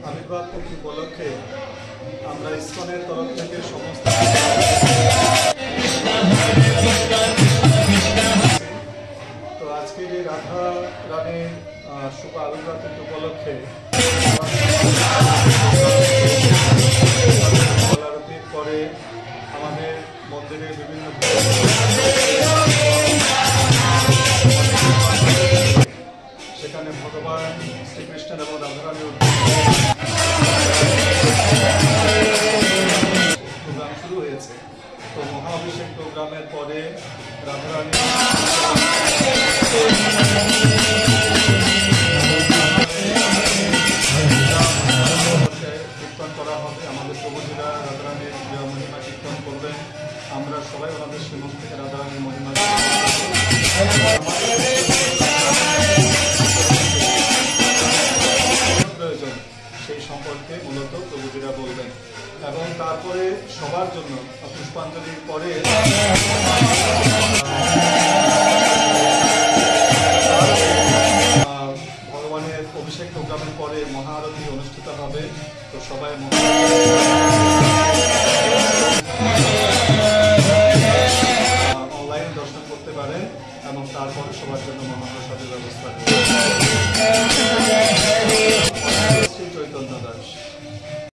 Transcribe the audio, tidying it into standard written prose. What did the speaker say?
আবির্ভাব তিথি উপলক্ষে আমরা ইসকনের তরফ থেকে সমস্ত তো আজকের এই রাধা রানীর শুভ আবির্ভাব তিথি উপলক্ষে আরতির পরে আমাদের মন্দিরের বিভিন্ন সেখানে ভগবান শ্রীকৃষ্ণ এবং রাধারানীর প্রোগ্রাম শুরু হয়েছে। তো মহাঅভিষেক প্রোগ্রামের পরে রাধারানী কীর্তন করা হবে। আমাদের প্রভুজিরা রাধারানীর মহিমা কীর্তন করবেন। আমরা সবাই আমাদের শ্রীমুখ থেকে রাধারানীর মহিমা প্রয়োজন সেই সম্পর্কে মূলত প্রভুজিরা বলবেন এবং তারপরে সবার জন্য পুষ্পাঞ্জলির পরে ভগবানের অভিষেক প্রোগ্রামের পরে মহাআরতি অনুষ্ঠিত হবে। তো সবাই অনলাইনে দর্শন করতে পারেন এবং তারপরে সবার জন্য মহাপ্রসাদের ব্যবস্থা